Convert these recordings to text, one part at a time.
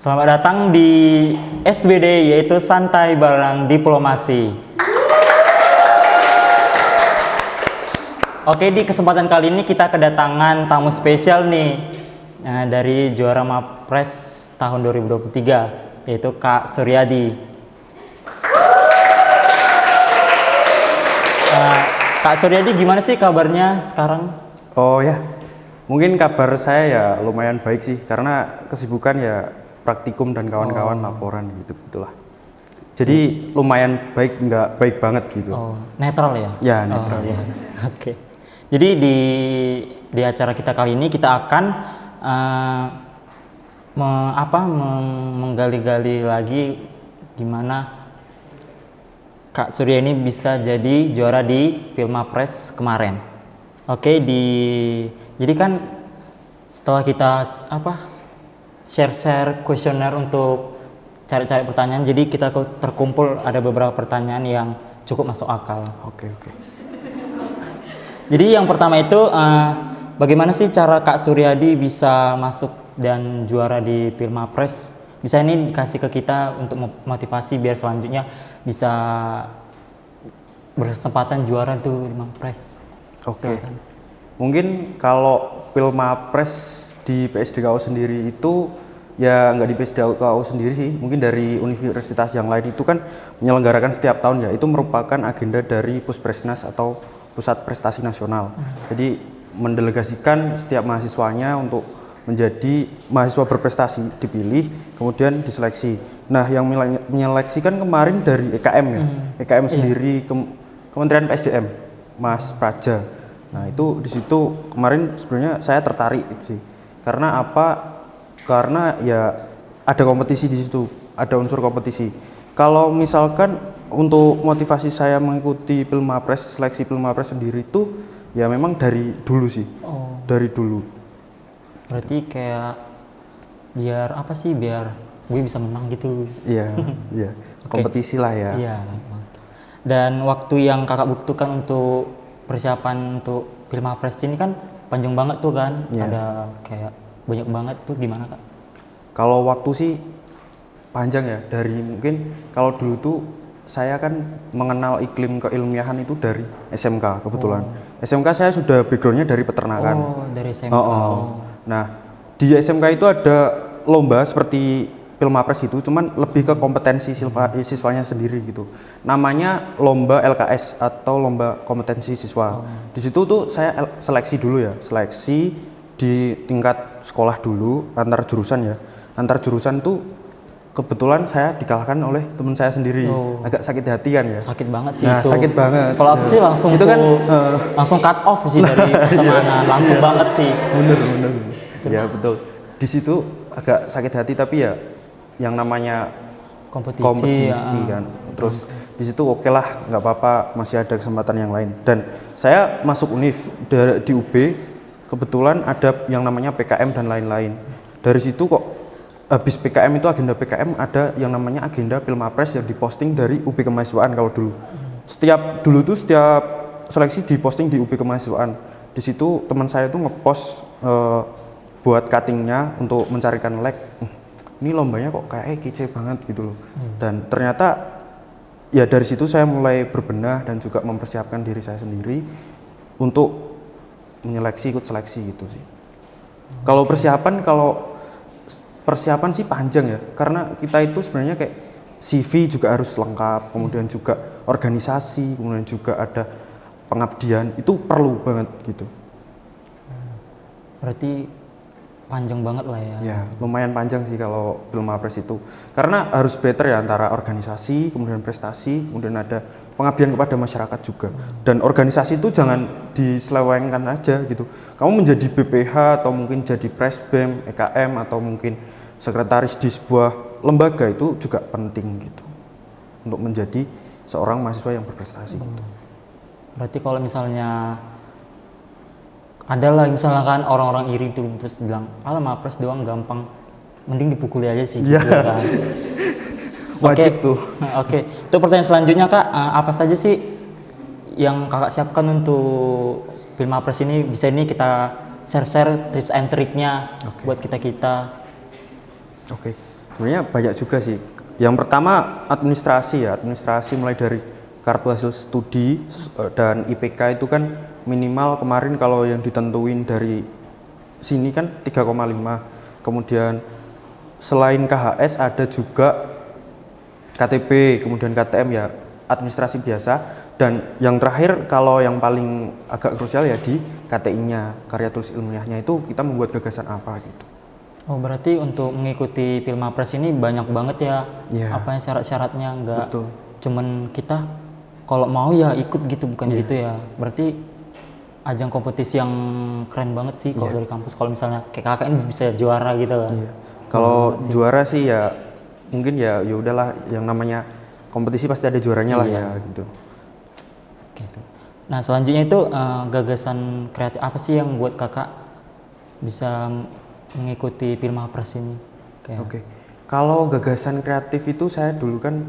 Selamat datang di SBD, yaitu Santai Bareng Diplomasi. Oke, di kesempatan kali ini kita kedatangan tamu spesial nih, dari juara Mapres tahun 2023, yaitu Kak Suryadi. Kak Suryadi, gimana sih kabarnya sekarang? Oh ya, mungkin kabar saya ya lumayan baik sih, karena kesibukan ya praktikum dan kawan-kawan laporan gitulah. Jadi lumayan baik, nggak baik banget gitu. Oh, netral ya? Ya, netral. Ya. Oke. Jadi di acara kita kali ini kita akan menggali-gali lagi gimana Kak Surya ini bisa jadi juara di Pilmapres kemarin. Oke, jadi kan setelah kita share kuesioner untuk cari-cari pertanyaan, jadi kita terkumpul ada beberapa pertanyaan yang cukup masuk akal. Oke. Jadi yang pertama itu, bagaimana sih cara Kak Suryadi bisa masuk dan juara di Pilmapres? Bisa ini dikasih ke kita untuk motivasi biar selanjutnya bisa berkesempatan juara tuh di Pilmapres. Oke. Mungkin kalau Pilmapres di PSDKU sendiri itu ya nggak di PSDKU sendiri sih, mungkin dari universitas yang lain itu kan menyelenggarakan setiap tahun ya. Itu merupakan agenda dari Puspresnas atau Pusat Prestasi Nasional. Jadi mendelegasikan setiap mahasiswanya untuk menjadi mahasiswa berprestasi, dipilih, kemudian diseleksi. Nah, yang menyeleksi kan kemarin dari EKM ya, EKM sendiri, Kementerian PSDM, Mas Praja. Nah, itu di situ kemarin sebenarnya saya tertarik sih. Karena apa? Karena ya ada kompetisi di situ, ada unsur kompetisi. Kalau misalkan untuk motivasi saya mengikuti Pilmapres, seleksi Pilmapres sendiri itu ya memang dari dulu sih. Dari dulu. Berarti kayak biar gue bisa menang gitu. Iya. Kompetisi lah ya. Iya. Dan waktu yang kakak butuhkan untuk persiapan untuk Pilmapres ini kan panjang banget tuh kan. Ada kayak banyak banget tuh, gimana Kak? Kalau waktu sih panjang ya, dari mungkin kalau dulu tuh saya kan mengenal iklim keilmiahan itu dari SMK kebetulan. SMK saya sudah backgroundnya dari peternakan. Dari SMK. Nah, di SMK itu ada lomba seperti Pilmapres itu, cuman lebih ke kompetensi siswanya sendiri gitu. Namanya lomba LKS atau lomba kompetensi siswa. Di situ tuh saya seleksi dulu ya, seleksi di tingkat sekolah dulu antar jurusan ya. Antar jurusan tuh kebetulan saya dikalahkan oleh teman saya sendiri. Agak sakit hati kan ya. Sakit banget sih nah, itu. Sakit banget. Kalau aku sih langsung itu kan langsung cut off sih dari pertemanan. Langsung banget sih. Bener. Ya betul. Di situ agak sakit hati, tapi ya yang namanya kompetisi kan. Terus di situ oke lah, nggak apa-apa, masih ada kesempatan yang lain. Dan saya masuk UNIF di UB, kebetulan ada yang namanya PKM dan lain-lain. Dari situ kok habis PKM itu, agenda PKM ada yang namanya agenda Pilmapres yang diposting dari UB Kemahasiswaan kalau dulu. Setiap seleksi diposting di UB Kemahasiswaan. Di situ teman saya tuh ngepost buat cuttingnya untuk mencarikan like. Ini lombanya kok kayak kece banget gitu loh. Dan ternyata ya dari situ saya mulai berbenah dan juga mempersiapkan diri saya sendiri untuk menyeleksi, ikut seleksi gitu sih. Kalau persiapan sih panjang ya, karena kita itu sebenarnya kayak CV juga harus lengkap, kemudian juga organisasi, kemudian juga ada pengabdian, itu perlu banget gitu. Berarti panjang banget lah ya. Ya, lumayan panjang sih kalau Pilmapres itu. Karena harus better ya antara organisasi, kemudian prestasi, kemudian ada pengabdian kepada masyarakat juga. Dan organisasi itu jangan diselewengkan aja gitu. Kamu menjadi BPH atau mungkin jadi Presbem, EKM atau mungkin sekretaris di sebuah lembaga itu juga penting gitu. Untuk menjadi seorang mahasiswa yang berprestasi gitu. Berarti kalau misalnya adalah misalkan orang-orang iri tuh terus bilang, "Alah Mapres doang gampang, mending dipukuli aja sih." Gitu kan. Wajib tuh. Oke. Untuk pertanyaan selanjutnya Kak, apa saja sih yang Kakak siapkan untuk Pilmapres ini? Bisa ini kita share tips and triknya buat kita. Oke. Sebenarnya banyak juga sih. Yang pertama administrasi ya, administrasi mulai dari kartu hasil studi dan IPK itu kan minimal kemarin kalau yang ditentuin dari sini kan 3,5. Kemudian selain KHS ada juga KTP, kemudian KTM ya administrasi biasa, dan yang terakhir kalau yang paling agak krusial ya di KTI-nya, karya tulis ilmiahnya itu kita membuat gagasan apa gitu. Oh, berarti untuk mengikuti Pilmapres ini banyak banget ya, Iya. apa yang syarat-syaratnya, nggak Betul. cuman kita kalau mau ya ikut gitu, bukan Iya. gitu ya. Berarti ajang kompetisi yang keren banget sih kalau dari kampus. Kalau misalnya kayak kakak ini bisa juara gitu kan. Iya. Kalau juara sih ya mungkin ya udahlah, yang namanya kompetisi pasti ada juaranya lah ya gitu. Gitu. Nah selanjutnya itu gagasan kreatif apa sih yang buat kakak bisa mengikuti Pilmapres ini? Kayak Oke. Kalau gagasan kreatif itu saya dulu kan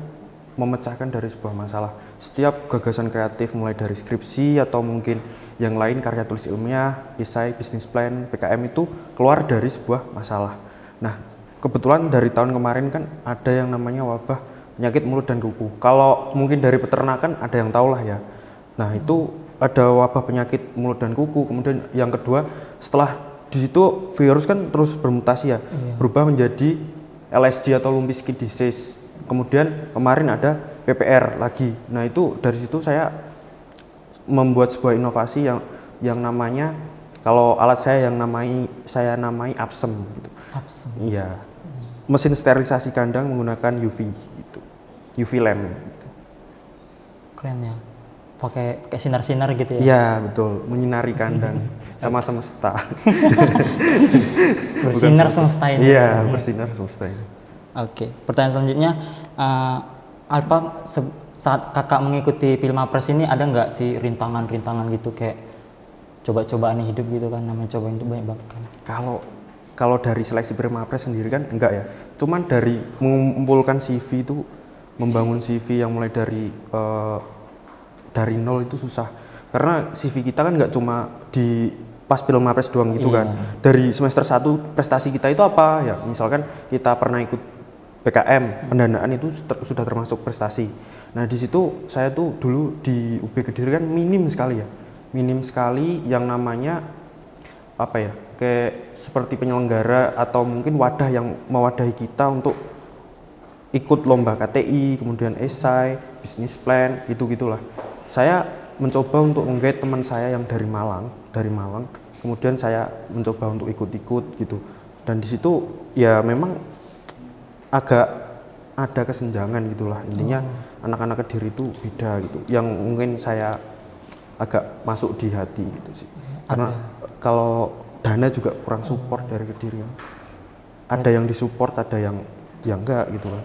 memecahkan dari sebuah masalah. Setiap gagasan kreatif mulai dari skripsi atau mungkin yang lain karya tulis ilmiah, esai, bisnis plan, PKM itu keluar dari sebuah masalah. Nah, kebetulan dari tahun kemarin kan ada yang namanya wabah penyakit mulut dan kuku. Kalau mungkin dari peternakan ada yang tahu lah ya. Nah, itu ada wabah penyakit mulut dan kuku. Kemudian yang kedua, setelah di situ virus kan terus bermutasi ya, berubah menjadi LSD atau lumpy skin disease. Kemudian kemarin ada PPR lagi. Nah itu dari situ saya membuat sebuah inovasi yang namanya, kalau alat saya namai Apsem gitu. Apsem. Iya. Mesin sterilisasi kandang menggunakan UV gitu. UV lamp gitu. Keren ya. Pakai sinar-sinar gitu ya. Iya, betul. Menyinari kandang sama semesta. Bersinar semesta ini. Iya, bersinar semesta ini. Oke, pertanyaan selanjutnya, saat kakak mengikuti Pilmapres ini ada nggak sih rintangan-rintangan gitu, kayak coba-cobaan hidup gitu kan, namanya cobain itu banyak banget kan. Kalau dari seleksi Pilmapres sendiri kan enggak ya, cuman dari mengumpulkan CV itu, membangun CV yang mulai dari nol itu susah, karena CV kita kan nggak cuma di pas Pilmapres doang gitu kan. Dari semester 1 prestasi kita itu apa ya, misalkan kita pernah ikut PKM, pendanaan itu sudah termasuk prestasi. Nah di situ saya tuh dulu di UB Kediri kan minim sekali yang namanya apa ya, kayak seperti penyelenggara atau mungkin wadah yang mewadahi kita untuk ikut lomba KTI, kemudian esai, bisnis plan, gitu-gitulah. Saya mencoba untuk menggait teman saya yang dari Malang, kemudian saya mencoba untuk ikut-ikut gitu. Dan di situ ya memang agak ada kesenjangan gitulah, intinya anak-anak Kediri itu beda gitu, yang mungkin saya agak masuk di hati gitu sih. Karena kalau dana juga kurang support dari Kediri kan. Ada yang disupport, ada yang enggak gitu kan.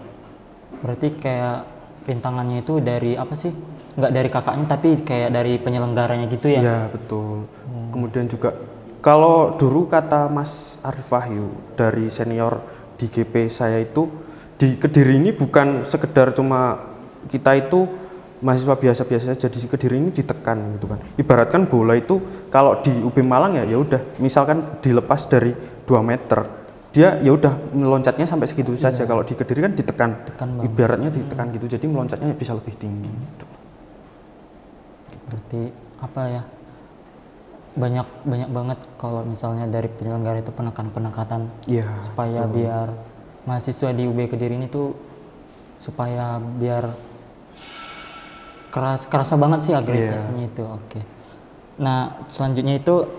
Berarti kayak rintangannya itu dari apa sih? Nggak dari kakaknya tapi kayak dari penyelenggaranya gitu ya? Iya betul. Kemudian juga kalau dulu kata Mas Arif Wahyu dari senior di GP saya itu, di Kediri ini bukan sekedar cuma kita itu mahasiswa biasa-biasa saja, di Kediri ini ditekan gitu kan. Ibaratkan bola itu kalau di UB Malang ya udah, misalkan dilepas dari 2 meter, dia ya udah meloncatnya sampai segitu saja. Kalau di Kediri kan ditekan, ibaratnya ditekan gitu, jadi meloncatnya bisa lebih tinggi gitu. Berarti apa ya, banyak banget kalau misalnya dari penyelenggara itu penekanan Iya, supaya betul. biar mahasiswa di UB Kediri ini tuh supaya biar kerasa banget sih agregasinya itu. Oke. Nah selanjutnya itu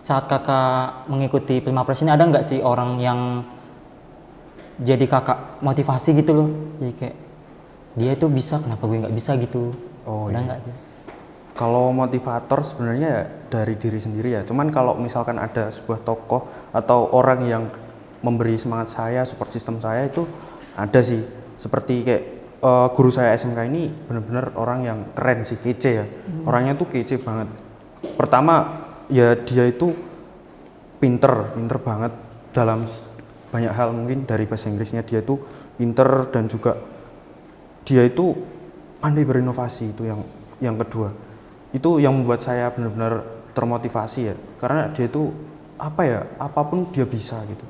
saat kakak mengikuti Pilmapres ini ada nggak sih orang yang jadi kakak motivasi gitu loh, jadi kayak dia itu bisa, kenapa gue nggak bisa gitu? Ada nggak sih? Kalau motivator sebenarnya ya dari diri sendiri ya. Cuman kalau misalkan ada sebuah tokoh atau orang yang memberi semangat saya, support system saya, itu ada sih. Seperti kayak guru saya SMK ini benar-benar orang yang keren sih, kece ya. Orangnya tuh kece banget. Pertama ya dia itu pinter banget dalam banyak hal, mungkin dari bahasa Inggrisnya dia itu pinter, dan juga dia itu pandai berinovasi, itu yang kedua. Itu yang membuat saya benar-benar termotivasi ya, karena dia itu apa ya, apapun dia bisa gitu.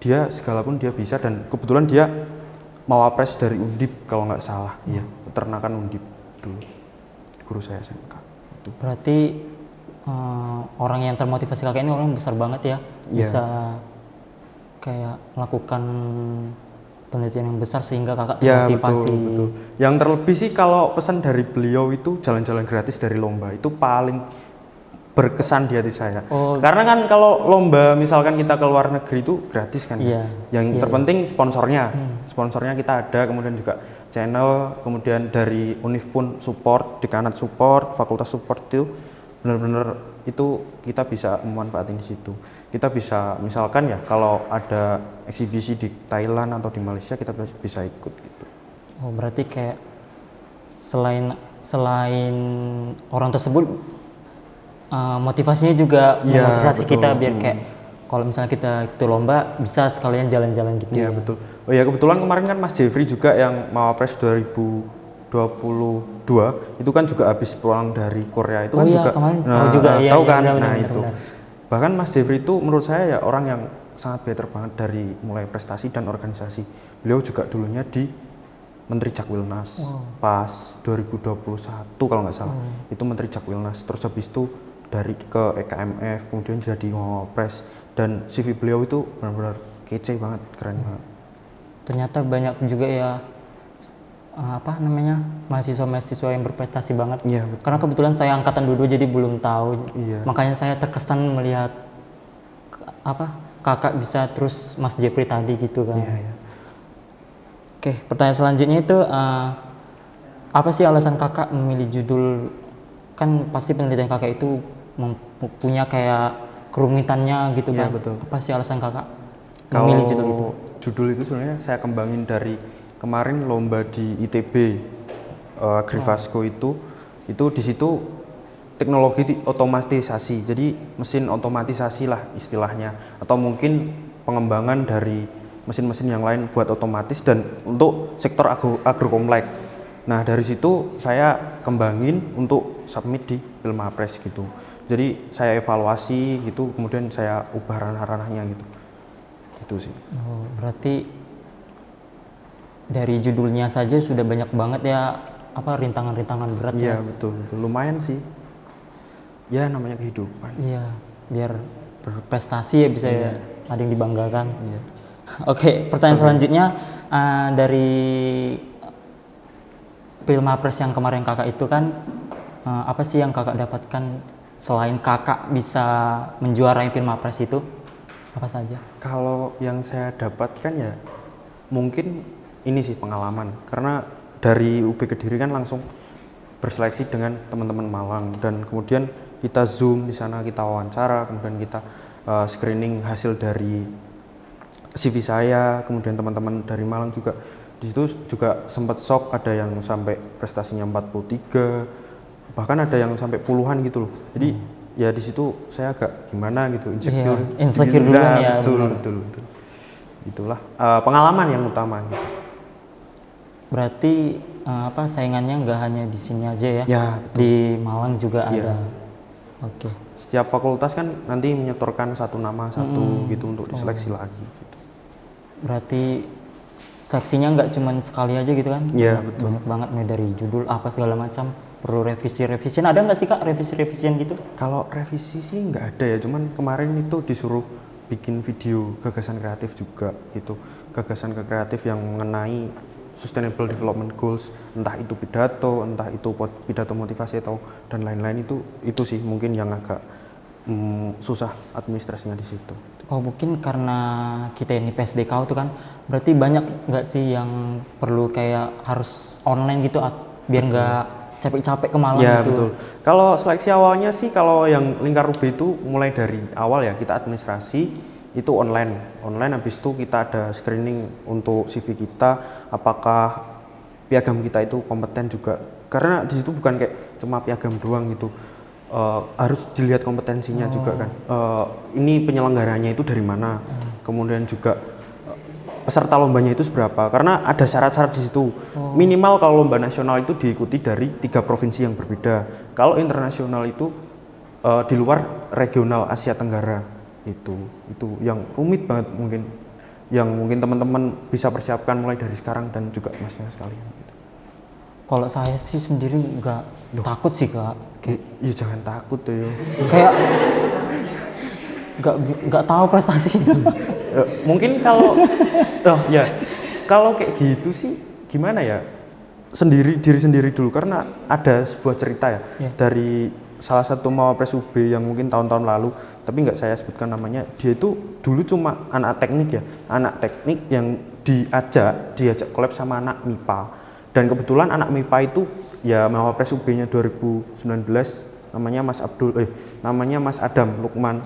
dia segala pun dia bisa, dan kebetulan dia mawapres dari Undip kalau nggak salah. Iya, peternakan Undip dulu, guru saya SMK itu. Berarti orang yang termotivasi kakak ini orang yang besar banget ya, bisa kayak melakukan penelitian yang besar sehingga kakak termotivasi. Ya, betul. Yang terlebih sih kalau pesan dari beliau itu jalan-jalan gratis dari lomba itu paling berkesan di hati saya. Karena kan kalau lomba misalkan kita ke luar negeri itu gratis kan. Yang terpenting sponsornya. Sponsornya kita ada, kemudian juga channel, kemudian dari Univ pun support, dekanat support, fakultas support, itu benar-benar itu kita bisa memanfaatin di situ. Kita bisa misalkan ya kalau ada eksibisi di Thailand atau di Malaysia kita bisa ikut gitu. Oh, berarti kayak selain orang tersebut motivasinya juga memotivasi kita biar kayak kalau misalnya kita itu lomba bisa sekalian jalan-jalan gitu. Iya, betul. Oh ya, kebetulan kemarin kan Mas Jeffrey juga yang Mawapres 2022 itu kan juga habis pulang dari Korea itu kan juga. Tahu juga ya. Tahu kan? Benar, itu. Bahkan Mas Jeffrey itu menurut saya ya orang yang sangat better banget dari mulai prestasi dan organisasi. Beliau juga dulunya di Menteri Jakwilnas pas 2021 kalau nggak salah. Itu Menteri Jakwilnas. Terus habis itu dari ke EKMF, kemudian jadi Mawapres, dan CV beliau itu benar-benar kece banget, keren banget. Ternyata banyak juga ya mahasiswa-mahasiswa yang berprestasi banget. Iya, karena kebetulan saya angkatan 22 jadi belum tahu. Makanya saya terkesan melihat kakak bisa terus Mas Jeffrey tadi gitu kan. Oke, pertanyaan selanjutnya itu apa sih alasan kakak memilih judul, kan pasti penelitian kakak itu punya kayak kerumitannya gitu kan. Betul. Apa sih alasan kakak memilih judul itu? Judul itu sebenarnya saya kembangin dari kemarin lomba di ITB Agrivasco itu di situ teknologi otomatisasi, jadi mesin otomatisasi lah istilahnya, atau mungkin pengembangan dari mesin-mesin yang lain buat otomatis dan untuk sektor agrokompleks. Nah dari situ saya kembangin untuk submit di Pilmapres gitu. Jadi saya evaluasi gitu, kemudian saya ubah ranah-ranahnya gitu. Gitu sih. Oh, berarti dari judulnya saja sudah banyak banget ya rintangan-rintangan berat. Iya, betul. Lumayan sih. Ya namanya kehidupan. Iya, biar berprestasi ya bisa ya ada yang dibanggakan. Oke, pertanyaan selanjutnya dari Pilmapres yang kemarin kakak itu kan apa sih yang kakak dapatkan selain kakak bisa menjuarai Pilmapres itu, apa saja? Kalau yang saya dapatkan ya mungkin ini sih pengalaman, karena dari UB Kediri kan langsung berseleksi dengan teman-teman Malang, dan kemudian kita zoom di sana, kita wawancara, kemudian kita screening hasil dari CV saya, kemudian teman-teman dari Malang juga. Di situ juga sempat shock, ada yang sampai prestasinya 43, bahkan ada yang sampai puluhan gitu loh. Jadi ya di situ saya agak gimana gitu, insecure duluan ya. Betul. Itulah pengalaman yang utama gitu. Berarti saingannya nggak hanya di sini aja ya, di Malang juga ada. Oke. Setiap fakultas kan nanti menyetorkan satu nama gitu untuk diseleksi lagi gitu. Berarti seleksinya nggak cuma sekali aja gitu kan? Iya, betul. Banyak banget nih dari judul apa segala macam, perlu revisi-revisian. Ada nggak sih kak revisi-revisian gitu? Kalau revisi sih nggak ada ya, cuman kemarin itu disuruh bikin video gagasan kreatif juga gitu, gagasan kreatif yang mengenai Sustainable Development Goals, entah itu pidato, entah itu pidato motivasi atau dan lain-lain, itu sih mungkin yang agak susah administrasinya di situ. Oh mungkin karena kita ini PSDKU tuh kan, berarti banyak nggak sih yang perlu kayak harus online gitu biar nggak capek-capek ke Malang gitu? Betul. Kalau seleksi awalnya sih, kalau yang lingkar UB itu mulai dari awal ya kita administrasi itu online, habis itu kita ada screening untuk CV kita, apakah piagam kita itu kompeten juga, karena di situ bukan kayak cuma piagam doang gitu. Harus dilihat kompetensinya juga kan, ini penyelenggaranya itu dari mana, kemudian juga peserta lombanya itu seberapa, karena ada syarat-syarat di situ. Minimal kalau lomba nasional itu diikuti dari 3 provinsi yang berbeda, kalau internasional itu di luar regional Asia Tenggara. Itu yang rumit banget mungkin yang mungkin teman-teman bisa persiapkan mulai dari sekarang dan juga masnya sekalian gitu. Kalau saya sih sendiri nggak takut sih Kak. Ya jangan takut ya. Kayak nggak tahu prestasinya. Mungkin kalau ya kalau kayak gitu sih gimana ya, diri sendiri dulu, karena ada sebuah cerita ya dari salah satu Mawapres UB yang mungkin tahun-tahun lalu, tapi nggak saya sebutkan namanya. Dia itu dulu cuma anak teknik yang diajak collab sama anak MIPA, dan kebetulan anak MIPA itu ya Mawapres UB-nya 2019 namanya Mas Adam Lukman.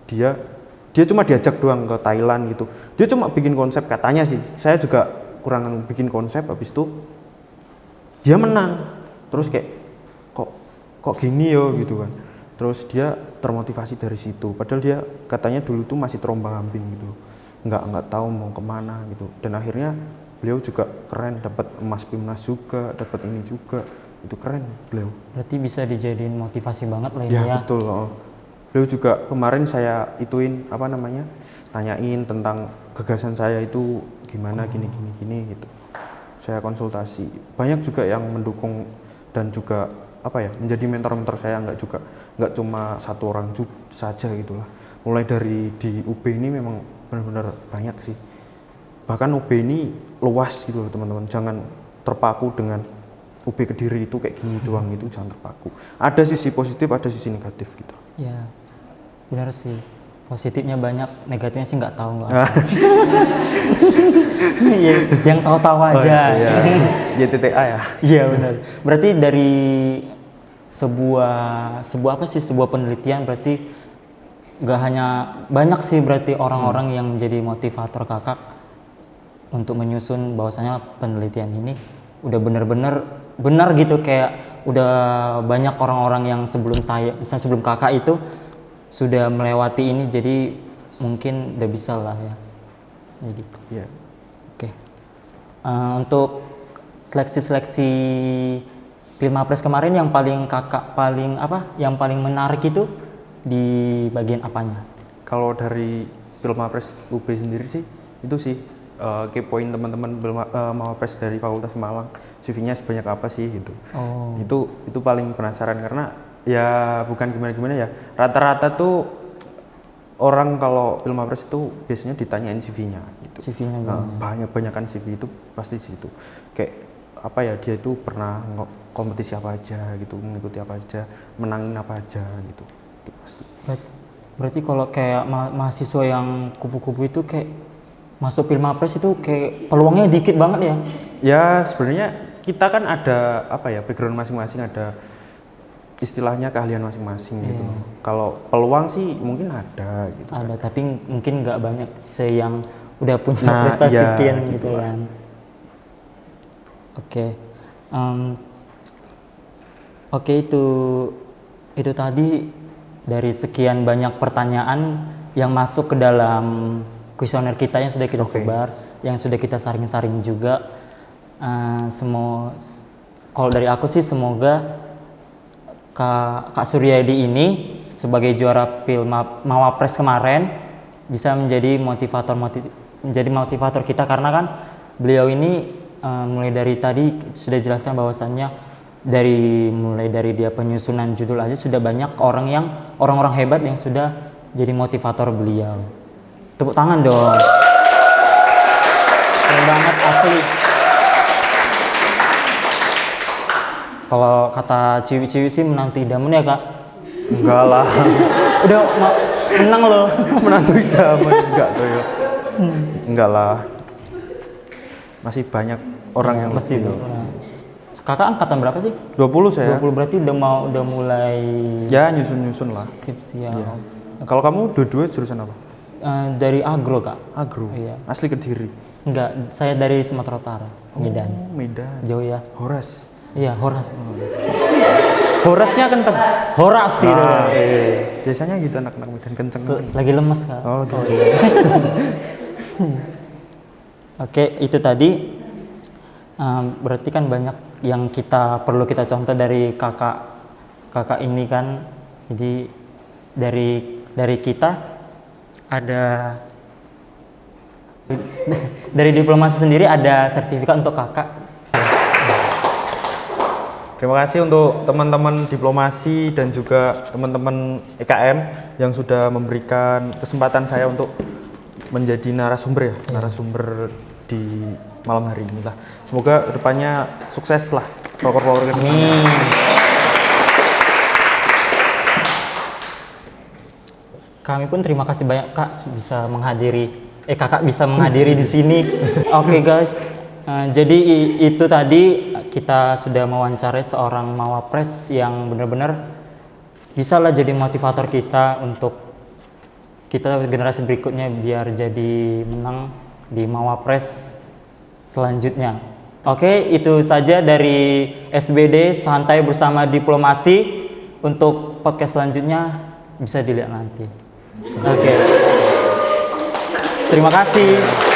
Dia cuma diajak doang ke Thailand gitu. Dia cuma bikin konsep, katanya sih. Saya juga kurang bikin konsep, habis itu dia menang. Terus kayak kok gini yo gitu kan. Terus dia termotivasi dari situ. Padahal dia katanya dulu tuh masih terombang-ambing gitu. Nggak tahu mau kemana gitu. Dan akhirnya beliau juga keren, dapat emas PIMNAS juga, dapat ini juga. Itu keren beliau. Berarti bisa dijadiin motivasi banget lah ya. Ya. Betul. Beliau juga kemarin saya tanyain tentang gagasan saya itu gimana gini gitu. Saya konsultasi. Banyak juga yang mendukung dan juga menjadi mentor saya, nggak cuma satu orang saja gitulah. Mulai dari di UB ini memang benar-benar banyak sih. Bahkan UB ini luas gitu loh teman-teman. Jangan terpaku dengan UB Kediri itu kayak gini doang, itu jangan terpaku. Ada sisi positif, ada sisi negatif gitu. Ya, benar sih. Positifnya banyak, negatifnya sih nggak tahu lah. Yang tahu-tahu aja. YTTA ya. Iya benar. Berarti dari sebuah penelitian, berarti nggak hanya banyak sih berarti orang-orang yang menjadi motivator kakak untuk menyusun bahwasanya penelitian ini udah benar-benar benar gitu, kayak udah banyak orang-orang yang sebelum kakak itu sudah melewati ini, jadi mungkin udah bisa lah ya. Jadi gitu. Yeah. Oke. Untuk seleksi Pilmapres kemarin yang paling menarik itu di bagian apanya? Kalau dari Pilmapres UB sendiri sih itu sih kepoin teman-teman Mawapres dari Fakultas Malang, CV-nya sebanyak apa sih gitu. Itu paling penasaran, karena ya bukan gimana ya, rata-rata tuh orang kalau Pilmapres itu biasanya ditanyain CV-nya gitu. Banyak-banyakan CV itu pasti di situ. Kayak dia itu pernah kompetisi apa aja gitu, mengikuti apa aja, menangin apa aja gitu. Itu pasti. Berarti kalau kayak mahasiswa yang kupu-kupu itu kayak masuk Pilmapres itu kayak peluangnya dikit banget ya? Ya sebenarnya kita kan ada background masing-masing, ada istilahnya keahlian masing-masing gitu. Kalau peluang sih mungkin ada gitu. Ada, tapi mungkin nggak banyak yang udah punya prestasi gitu kan. Oke, itu tadi dari sekian banyak pertanyaan yang masuk ke dalam kuesioner kita yang sudah kita sebar, yang sudah kita saring-saring juga. Kalau dari aku sih semoga Kak Suryadi ini sebagai juara Mawapres kemarin bisa menjadi motivator kita, karena kan beliau ini mulai dari tadi sudah jelaskan bahwasannya mulai dari dia penyusunan judul aja sudah banyak orang-orang hebat yang sudah jadi motivator beliau. Tepuk tangan dong. Keren banget asli. Kalau kata ciwi-ciwi sih menantu idaman ya kak? Enggak lah. Udah menang loh. Menantu idaman enggak tuh ya. Enggak lah. Masih banyak orang yang masih loh. Kakak angkatan berapa sih? 20 saya. 20 berarti udah mulai ya nyusun lah. Skripsi ya. Iya. Kalau kamu dua-dua jurusan apa? Dari agro kak. Agro? Iya. Asli Kediri? Enggak, saya dari Sumatera Utara, Medan. Medan. Jauh ya. Horas? Iya, Horas. Horasnya kenceng? Horas gitu. Biasanya gitu anak-anak Medan kenceng. Lagi lemes kak. Iya. Oke, itu tadi berarti kan banyak yang perlu kita contoh dari kakak ini kan. Jadi dari kita ada Dari diplomasi sendiri ada sertifikat untuk kakak. Terima kasih untuk teman-teman diplomasi dan juga teman-teman EKM yang sudah memberikan kesempatan saya untuk menjadi narasumber narasumber di malam hari ini lah. Semoga kedepannya sukses lah proker-proker kedepannya. Kami pun terima kasih banyak Kak bisa menghadiri kakak bisa menghadiri di sini. Oke guys, jadi itu tadi kita sudah mewawancarai seorang mawapres yang benar-benar bisa lah jadi motivator kita untuk kita generasi berikutnya biar jadi menang di mawapres selanjutnya. Oke, itu saja dari SBD Santai Bersama Diplomasi. Untuk podcast selanjutnya bisa dilihat nanti. Oke. Terima kasih.